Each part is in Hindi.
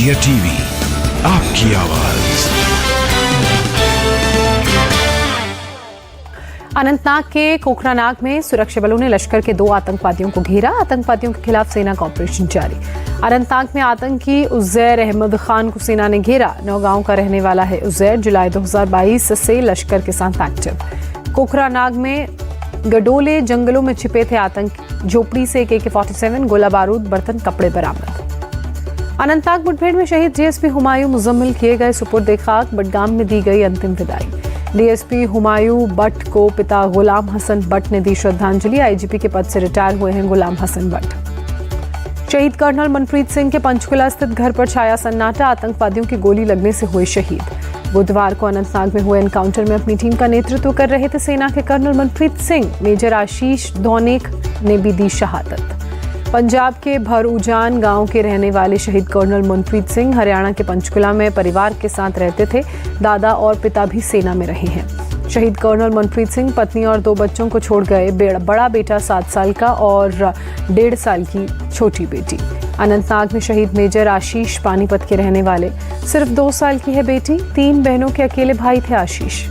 इंडिया टीवी, आपकी आवाज। अनंतनाग के कोकरानाग में सुरक्षा बलों ने लश्कर के 2 आतंकवादियों को घेरा। आतंकवादियों के खिलाफ सेना का ऑपरेशन जारी। अनंतनाग में आतंकी उज़ैर अहमद खान को सेना ने घेरा। नौगांव का रहने वाला है उज़ैर, जुलाई 2022 से लश्कर के साथ एक्टिव। कोकरानाग में गडोले जंगलों में छिपे थे आतंकी। झोपड़ी से AK-47, गोला बारूद, बर्तन, कपड़े बरामद। अनंतनाग मुठभेड़ में शहीद DSP हुमायूं मुजम्मिल किए गए सुपुर्द खाक। बडगाम में दी गई अंतिम विदाई। DSP हुमायूं बट को पिता गुलाम हसन बट ने दी श्रद्धांजलि। IGP के पद से रिटायर हुए हैं गुलाम हसन बट। शहीद कर्नल मनप्रीत सिंह के पंचकुला स्थित घर पर छाया सन्नाटा। आतंकवादियों की गोली लगने से हुए शहीद। बुधवार को अनंतनाग में हुए एनकाउंटर में अपनी टीम का नेतृत्व कर रहे थे सेना के कर्नल मनप्रीत सिंह। मेजर आशीष धौनेक ने भी दी शहादत। पंजाब के भरूजान गांव के रहने वाले शहीद कर्नल मनप्रीत सिंह हरियाणा के पंचकुला में परिवार के साथ रहते थे। दादा और पिता भी सेना में रहे हैं। शहीद कर्नल मनप्रीत सिंह पत्नी और 2 बच्चों को छोड़ गए। बड़ा बेटा 7 साल का और 1.5 साल की छोटी बेटी। अनंतनाग में शहीद मेजर आशीष पानीपत के रहने वाले। सिर्फ 2 साल की है बेटी। 3 बहनों के अकेले भाई थे आशीष।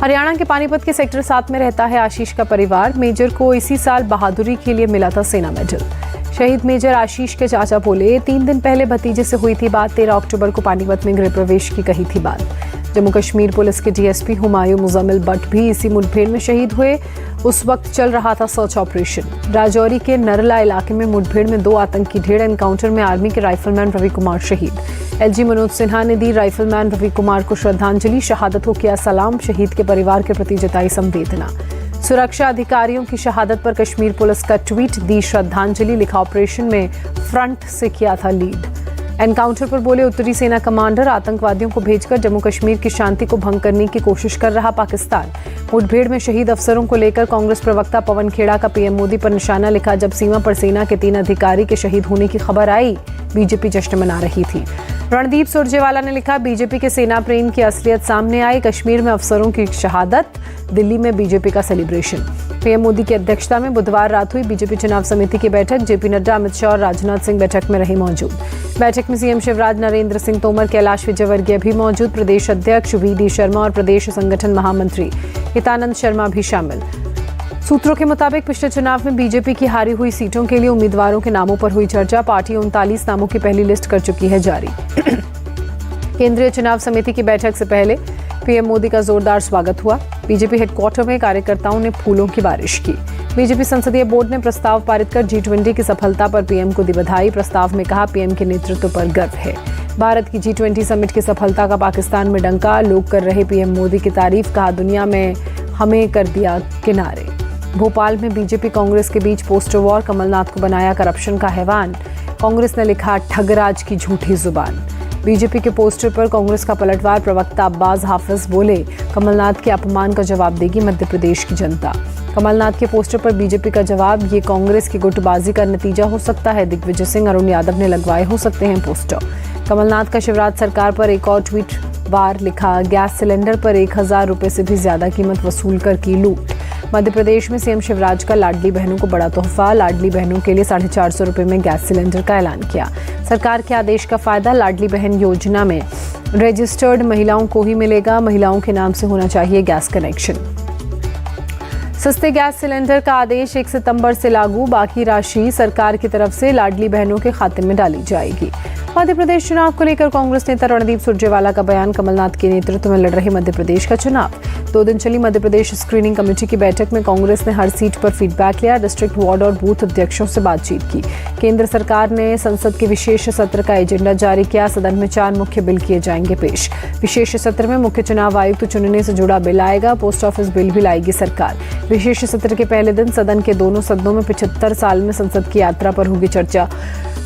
हरियाणा के पानीपत के सेक्टर 7 में रहता है आशीष का परिवार। मेजर को इसी साल बहादुरी के लिए मिला था सेना मेडल। शहीद मेजर आशीष के चाचा बोले, 3 दिन पहले भतीजे से हुई थी बात। 13 अक्टूबर को पानीपत में गृह प्रवेश की कही थी बात। जम्मू कश्मीर पुलिस के DSP हुमायूं मुजम्मिल बट भी इसी मुठभेड़ में शहीद हुए। उस वक्त चल रहा था सर्च ऑपरेशन। राजौरी के नरला इलाके में मुठभेड़ में 2 आतंकी ढेर। एनकाउंटर में आर्मी के राइफलमैन रवि कुमार शहीद। LG मनोज सिन्हा ने दी राइफलमैन रवि कुमार को श्रद्धांजलि। शहादत को किया सलाम। शहीद के परिवार के प्रति जताई संवेदना। सुरक्षा अधिकारियों की शहादत पर कश्मीर पुलिस का ट्वीट, दी श्रद्धांजलि। लिखा, ऑपरेशन में फ्रंट से किया था लीड। एनकाउंटर पर बोले उत्तरी सेना कमांडर, आतंकवादियों को भेजकर जम्मू कश्मीर की शांति को भंग करने की कोशिश कर रहा पाकिस्तान। मुठभेड़ में शहीद अफसरों को लेकर कांग्रेस प्रवक्ता पवन खेड़ा का PM मोदी पर निशाना। लिखा, जब सीमा पर सेना के 3 अधिकारी के शहीद होने की खबर आई, बीजेपी जश्न मना रही थी। रणदीप सुरजेवाला ने लिखा, बीजेपी के सेना प्रेम की असलियत सामने आई। कश्मीर में अफसरों की शहादत, दिल्ली में बीजेपी का सेलिब्रेशन। PM मोदी की अध्यक्षता में बुधवार रात हुई बीजेपी चुनाव समिति की बैठक। JP नड्डा, अमित शाह और राजनाथ सिंह बैठक में रहे मौजूद। बैठक में CM शिवराज, नरेंद्र सिंह तोमर, कैलाश विजयवर्गीय भी मौजूद। प्रदेश अध्यक्ष VD शर्मा और प्रदेश संगठन महामंत्री हितानंद शर्मा भी शामिल। सूत्रों के मुताबिक पिछले चुनाव में बीजेपी की हारी हुई सीटों के लिए उम्मीदवारों के नामों पर हुई चर्चा। पार्टी 39 नामों की पहली लिस्ट कर चुकी है जारी। केंद्रीय चुनाव समिति की बैठक से पहले PM मोदी का जोरदार स्वागत हुआ। बीजेपी हेडक्वार्टर में कार्यकर्ताओं ने फूलों की बारिश की। बीजेपी संसदीय बोर्ड ने प्रस्ताव पारित कर G20 की सफलता पर PM को दी बधाई। प्रस्ताव में कहा, PM के नेतृत्व पर गर्व है। भारत की G20 समिट की सफलता का पाकिस्तान में डंका। लोग कर रहे PM मोदी की तारीफ। कहा, दुनिया में हमें कर दिया किनारे। भोपाल में बीजेपी कांग्रेस के बीच पोस्टर वॉर। कमलनाथ को बनाया करप्शन का हैवान। कांग्रेस ने लिखा, ठगराज की झूठी जुबान। बीजेपी के पोस्टर पर कांग्रेस का पलटवार। प्रवक्ता अब्बास हाफिज बोले, कमलनाथ के अपमान का जवाब देगी मध्य प्रदेश की जनता। कमलनाथ के पोस्टर पर बीजेपी का जवाब, ये कांग्रेस की गुटबाजी का नतीजा हो सकता है। दिग्विजय सिंह, अरुण यादव ने लगवाए हो सकते हैं पोस्टर। कमलनाथ का शिवराज सरकार पर एक और ट्वीट वार। लिखा, गैस सिलेंडर पर 1000 रुपए से भी ज्यादा कीमत वसूल कर की लूट। मध्य प्रदेश में CM शिवराज का लाडली बहनों को बड़ा तोहफा। लाडली बहनों के लिए 450 रुपए में गैस सिलेंडर का ऐलान किया। सरकार के आदेश का फायदा लाडली बहन योजना में रजिस्टर्ड महिलाओं को ही मिलेगा। महिलाओं के नाम से होना चाहिए गैस कनेक्शन। सस्ते गैस सिलेंडर का आदेश 1 सितंबर से लागू। बाकी राशि सरकार की तरफ से लाडली बहनों के खाते में डाली जाएगी। मध्य प्रदेश चुनाव को लेकर कांग्रेस नेता रणदीप सुरजेवाला का बयान। कमलनाथ के नेतृत्व में लड़ रहे मध्य प्रदेश का चुनाव। 2 दिन चली मध्य प्रदेश स्क्रीनिंग कमेटी की बैठक में कांग्रेस ने हर सीट पर फीडबैक लिया। डिस्ट्रिक्ट, वार्ड और बूथ अध्यक्षों से बातचीत की। केंद्र सरकार ने संसद के विशेष सत्र का एजेंडा जारी किया। सदन में 4 मुख्य बिल किए जाएंगे पेश। विशेष सत्र में मुख्य चुनाव आयुक्त चुनने से जुड़ा बिल आएगा। पोस्ट ऑफिस बिल भी लाएगी सरकार। विशेष सत्र के पहले दिन सदन के दोनों सदनों में 75 साल में संसद की यात्रा पर होगी चर्चा।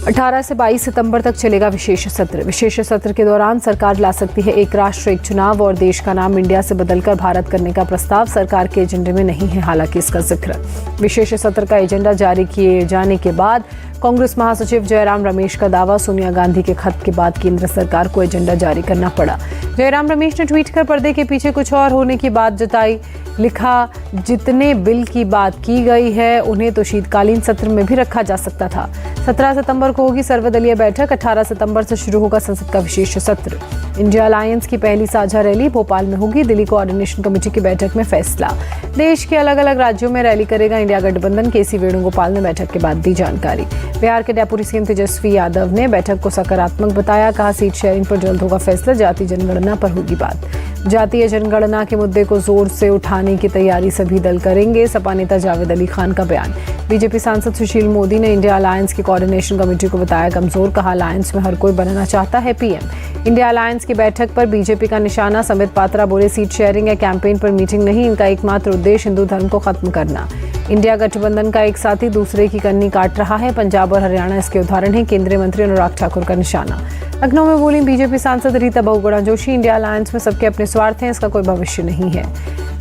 18 से 22 सितंबर तक चलेगा चलेगा विशेष सत्र। विशेष सत्र के दौरान सरकार ला सकती है एक राष्ट्र एक चुनाव और देश का नाम इंडिया से बदलकर भारत करने का प्रस्ताव। सरकार के एजेंडे में नहीं है हालांकि इसका जिक्र। विशेष सत्र का एजेंडा जारी किए जाने के बाद कांग्रेस महासचिव जयराम रमेश का दावा, सोनिया गांधी के खत के बाद केंद्र सरकार को एजेंडा जारी करना पड़ा। जयराम रमेश ने ट्वीट कर पर्दे के पीछे कुछ और होने की बात जताई। लिखा, जितने बिल की बात की गई है उन्हें तो शीतकालीन सत्र में भी रखा जा सकता था। 17 सितंबर को होगी सर्वदलीय बैठक, 18 सितंबर से शुरू होगा संसद का विशेष सत्र। इंडिया अलायंस की पहली साझा रैली भोपाल में होगी, दिल्ली कोऑर्डिनेशन कमेटी की बैठक में फैसला। देश के अलग अलग राज्यों में रैली करेगा इंडिया गठबंधन, केसी वेणुगोपाल ने बैठक के बाद दी जानकारी। बिहार के डेप्यूटी सीएम तेजस्वी यादव ने बैठक को सकारात्मक बताया, कहा सीट शेयरिंग पर जल्द होगा फैसला, जातीय जनगणना पर होगी बात। जातीय जनगणना के मुद्दे को जोर से उठाने की तैयारी सभी दल करेंगे, सपा नेता जावेद अली खान का बयान। बीजेपी सांसद सुशील मोदी ने इंडिया अलायंस की कोऑर्डिनेशन कमेटी को बताया कमजोर, कहा अलायंस में हर कोई बनना चाहता है पीएम। इंडिया अलायंस की बैठक पर बीजेपी का निशाना, समित पात्रा बोले सीट शेयरिंग या कैंपेन पर मीटिंग नहीं, इनका एकमात्र उद्देश्य हिंदू धर्म को खत्म करना। इंडिया गठबंधन का एक साथी दूसरे की कन्नी काट रहा है, पंजाब और हरियाणा इसके उदाहरण है, केंद्रीय मंत्री अनुराग ठाकुर का निशाना। लखनऊ में बोली बीजेपी सांसद रीता बहुगुणा जोशी, इंडिया अलायंस में सबके अपने स्वार्थ हैं, इसका कोई भविष्य नहीं है।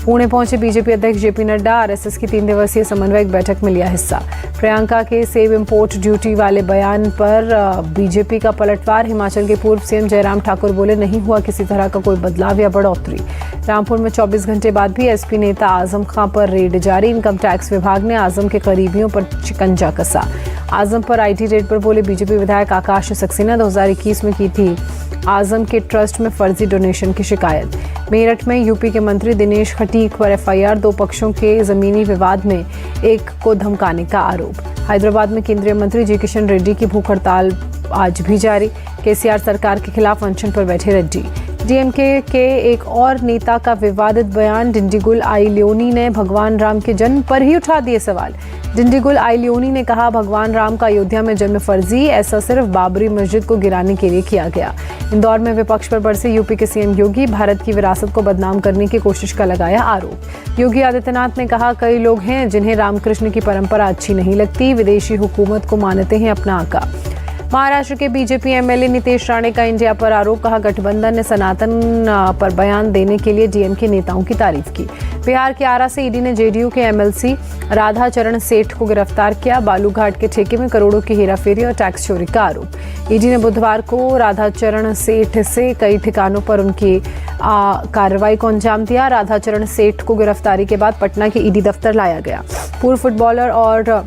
पुणे पहुंचे बीजेपी अध्यक्ष जेपी नड्डा, आरएसएस की 3 दिवसीय समन्वयक बैठक में लिया हिस्सा। प्रियंका के सेब इंपोर्ट ड्यूटी वाले बयान पर बीजेपी का पलटवार, हिमाचल के पूर्व सीएम जयराम ठाकुर बोले नहीं हुआ किसी तरह का कोई बदलाव या बढ़ोतरी। रामपुर में 24 घंटे बाद भी एसपी नेता आजम खां पर रेड जारी, इनकम टैक्स विभाग ने आजम के करीबियों पर शिकंजा कसा। आजम पर आईटी रेड पर बोले बीजेपी विधायक आकाश सक्सेना, 2021 में की थी आजम के ट्रस्ट में फर्जी डोनेशन की शिकायत। मेरठ में यूपी के मंत्री दिनेश खटीक पर एफआईआर, 2 पक्षों के जमीनी विवाद में एक को धमकाने का आरोप। हैदराबाद में केंद्रीय मंत्री जी किशन रेड्डी की भूख हड़ताल आज भी जारी, केसीआर सरकार के खिलाफ अनशन पर बैठे रेड्डी। डीएमके के एक और नेता का विवादित बयान, डिंडीगुल आइलियोनी ने भगवान राम के जन्म पर ही उठा दिए सवाल। डिंडीगुल आइलियोनी ने कहा भगवान राम का अयोध्या में जन्म फर्जी, ऐसा सिर्फ बाबरी मस्जिद को गिराने के लिए किया गया। इंदौर में विपक्ष पर बरसे यूपी के सीएम योगी, भारत की विरासत को बदनाम करने की कोशिश का लगाया आरोप। योगी आदित्यनाथ ने कहा कई लोग हैं जिन्हें रामकृष्ण की परंपरा अच्छी नहीं लगती, विदेशी हुकूमत को मानते हैं अपना आका। महाराष्ट्र के बीजेपी एमएलए नितेश राणे का इंडिया पर आरोप, कहा गठबंधन ने सनातन पर बयान देने के लिए डीएमके नेताओं की तारीफ की। बिहार के आरा से ईडी ने जेडीयू के एमएलसी राधा चरण सेठ को गिरफ्तार किया, बालूघाट के ठेके में करोड़ों की हेराफेरी और टैक्स चोरी का आरोप। ईडी ने बुधवार को राधा चरण सेठ से कई ठिकानों पर उनकी कार्रवाई को अंजाम दिया। राधा चरण सेठ को गिरफ्तारी के बाद पटना के ईडी दफ्तर लाया गया। पूर्व फुटबॉलर और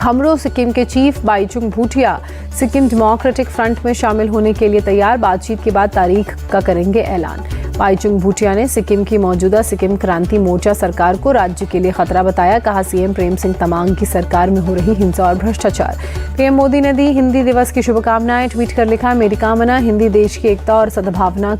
हमरो सिक्किम के chief Baichung Bhutia Sikkim democratic front में शामिल होने के लिए तैयार, बातचीत के बाद तारीख का करेंगे ऐलान। बाईचुंग भूटिया ने सिक्किम की मौजूदा सिक्किम क्रांति मोर्चा सरकार को राज्य के लिए खतरा बताया, कहा सीएम प्रेम सिंह तमांग की सरकार में हो रही हिंसा और भ्रष्टाचार। पीएम मोदी ने दी हिंदी दिवस की शुभकामनाएं, ट्वीट कर लिखा मेरी कामना हिंदी देश की एकता और सद्भावना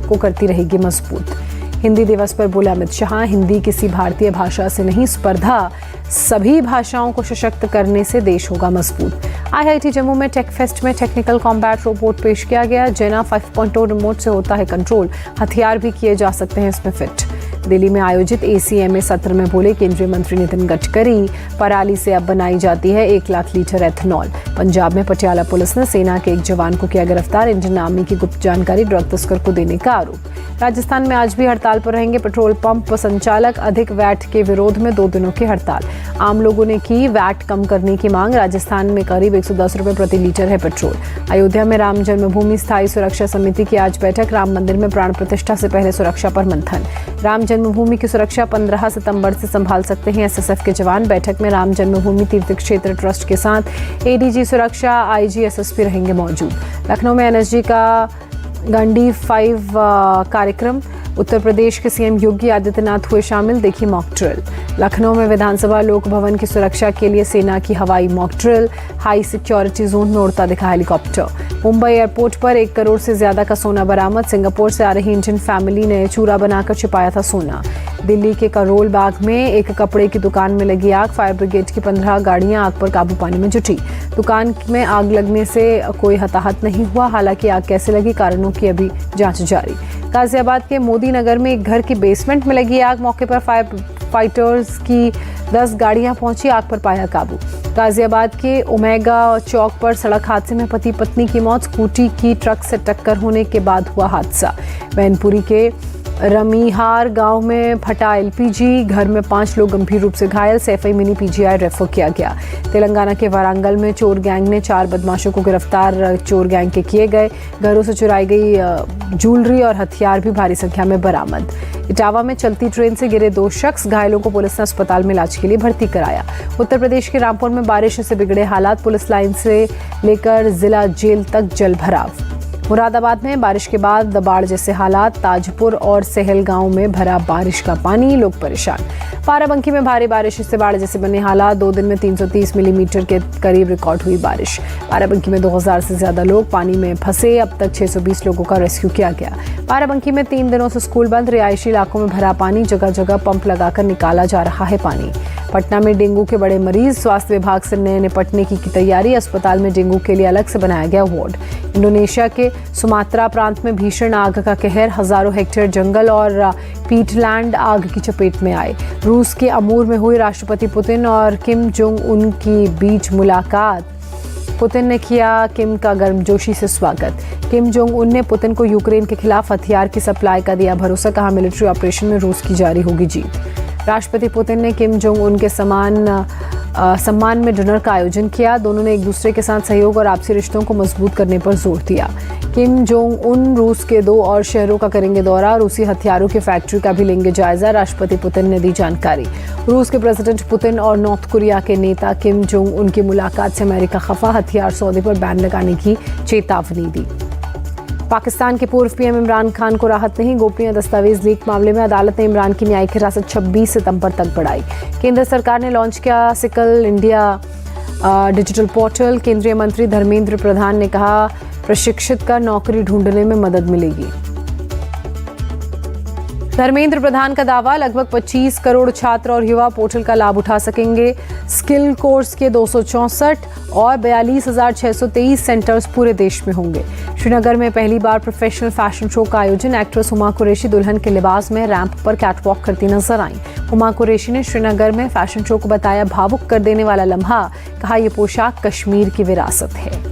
को करती रहेगी मजबूत। हिंदी दिवस पर बोले अमित शाह, हिंदी किसी भारतीय भाषा से नहीं, स्पर्धा सभी भाषाओं को सशक्त करने से देश होगा मजबूत। आईआईटी जम्मू में टेक फेस्ट में टेक्निकल कॉम्बैट रोबोट पेश किया गया, जेना 5.0 रिमोट से होता है कंट्रोल, हथियार भी किए जा सकते हैं इसमें फिट। दिल्ली में आयोजित एसीएमए सत्र में बोले केंद्रीय मंत्री नितिन गडकरी, पराली से अब बनाई जाती है 1 लाख लीटर एथेनॉल। पंजाब में पटियाला पुलिस ने सेना के एक जवान को किया गिरफ्तार, इंडियन आर्मी की गुप्त जानकारी ड्रग तस्कर को देने का आरोप। राजस्थान में आज भी हड़ताल पर रहेंगे पेट्रोल पंप संचालक, अधिक वैट के विरोध में 2 दिनों की हड़ताल। आम लोगों ने की वैट कम करने की मांग, राजस्थान में करीब 110 रुपए प्रति लीटर है पेट्रोल। अयोध्या में राम जन्मभूमि स्थायी सुरक्षा समिति की आज बैठक, राम मंदिर में प्राण प्रतिष्ठा से पहले सुरक्षा पर मंथन। राम जन्मभूमि की सुरक्षा 15 सितंबर से संभाल सकते हैं एसएसएफ के जवान। बैठक में राम जन्मभूमि तीर्थ क्षेत्र ट्रस्ट के साथ एडीजी सुरक्षा, आईजी, एसएसपी रहेंगे मौजूद। लखनऊ में एनएसजी का गंडी 5 कार्यक्रम, उत्तर प्रदेश के सीएम योगी आदित्यनाथ हुए शामिल, देखी मॉक ड्रिल। लखनऊ में विधानसभा लोक भवन की सुरक्षा के लिए सेना की हवाई mock drill, high security zone में उड़ता दिखा हेलीकॉप्टर। मुंबई एयरपोर्ट पर 1 करोड़ से ज्यादा का सोना बरामद, सिंगापुर से आ रही इंडियन फैमिली ने चूरा बनाकर छिपाया था सोना। दिल्ली के करोल बाग में एक कपड़े की दुकान में लगी आग, फायर ब्रिगेड की 15 गाड़ियां आग पर काबू पाने में जुटी। दुकान में आग लगने से कोई हताहत नहीं हुआ, हालांकि आग कैसे लगी कारणों की अभी जांच जारी। गाजियाबाद के मोदी नगर में एक घर की बेसमेंट में लगी आग, मौके पर फायर फाइटर्स की 10 गाड़ियां पहुंची, आग पर पाया काबू। गाजियाबाद के ओमेगा चौक पर सड़क हादसे में पति पत्नी की मौत, स्कूटी की ट्रक से टक्कर होने के बाद हुआ हादसा। मैनपुरी के रमीहार गांव में फटा एलपीजी, घर में 5 लोग गंभीर रूप से घायल, सैफई मिनी पीजीआई रेफर किया गया। तेलंगाना के वारंगल में चोर गैंग ने 4 बदमाशों को गिरफ्तार, चोर गैंग के किए गए। घरों से चुराई गई ज्वेलरी और हथियार भी भारी संख्या में बरामद। इटावा में चलती ट्रेन से गिरे 2 शख्स, घायलों को पुलिस ने अस्पताल में इलाज के लिए भर्ती कराया। उत्तर प्रदेश के रामपुर में बारिश से बिगड़े हालात, पुलिस लाइन से लेकर जिला जेल तक जल भराव। मुरादाबाद में बारिश के बाद बाढ़ जैसे हालात, ताजपुर और सहल गांव में भरा बारिश का पानी, लोग परेशान। बाराबंकी में भारी बारिश से बाढ़ जैसे बने हालात, 2 दिन में 330 मिलीमीटर के करीब रिकॉर्ड हुई बारिश। बाराबंकी में 2000 से ज्यादा लोग पानी में फंसे, अब तक 620 लोगों का रेस्क्यू किया गया। बाराबंकी में 3 दिनों से स्कूल बंद, रिहायशी इलाकों में भरा पानी, जगह जगह पंप लगाकर निकाला जा रहा है पानी। पटना में डेंगू के बड़े मरीज, स्वास्थ्य विभाग से नए निपटने की तैयारी, अस्पताल में डेंगू के लिए अलग से बनाया गया वार्ड। इंडोनेशिया के सुमात्रा प्रांत में भीषण आग का कहर, हजारों हेक्टेयर जंगल और पीटलैंड आग की चपेट में आए। रूस के अमूर में हुई राष्ट्रपति पुतिन और किम जोंग उन की बीच मुलाकात, पुतिन ने किया किम का गर्मजोशी से स्वागत। किम जोंग उन ने पुतिन को यूक्रेन के खिलाफ हथियार की सप्लाई का दिया भरोसा, कहा मिलिट्री ऑपरेशन में रूस की जारी होगी जीत। राष्ट्रपति पुतिन ने किम जोंग उन के सम्मान में डिनर का आयोजन किया। दोनों ने एक दूसरे के साथ सहयोग और आपसी रिश्तों को मजबूत करने पर जोर दिया। किम जोंग उन रूस के 2 और शहरों का करेंगे दौरा, रूसी हथियारों की फैक्ट्री का भी लेंगे जायजा, राष्ट्रपति पुतिन ने दी जानकारी। रूस के प्रेसिडेंट पुतिन और नॉर्थ कोरिया के नेता किम जोंग उन की मुलाकात से अमेरिका खफा, हथियार सौदे पर बैन लगाने की चेतावनी दी। पाकिस्तान के पूर्व पीएम इमरान खान को राहत नहीं, गोपनीय दस्तावेज लीक मामले में अदालत ने इमरान की न्यायिक हिरासत 26 सितंबर तक बढ़ाई। केंद्र सरकार ने लॉन्च किया सिकल इंडिया डिजिटल पोर्टल, केंद्रीय मंत्री धर्मेंद्र प्रधान ने कहा प्रशिक्षित का नौकरी ढूंढने में मदद मिलेगी। धर्मेंद्र प्रधान का दावा, लगभग 25 करोड़ छात्र और युवा पोर्टल का लाभ उठा सकेंगे। स्किल कोर्स के 264 और 42,623 सेंटर्स पूरे देश में होंगे। श्रीनगर में पहली बार प्रोफेशनल फैशन शो का आयोजन, एक्ट्रेस हुमा कुरैशी दुल्हन के लिबास में रैंप पर कैटवॉक करती नजर आईं। हुमा कुरैशी ने श्रीनगर में फैशन शो को बताया भावुक कर देने वाला लम्हा, कहा यह पोशाक कश्मीर की विरासत है।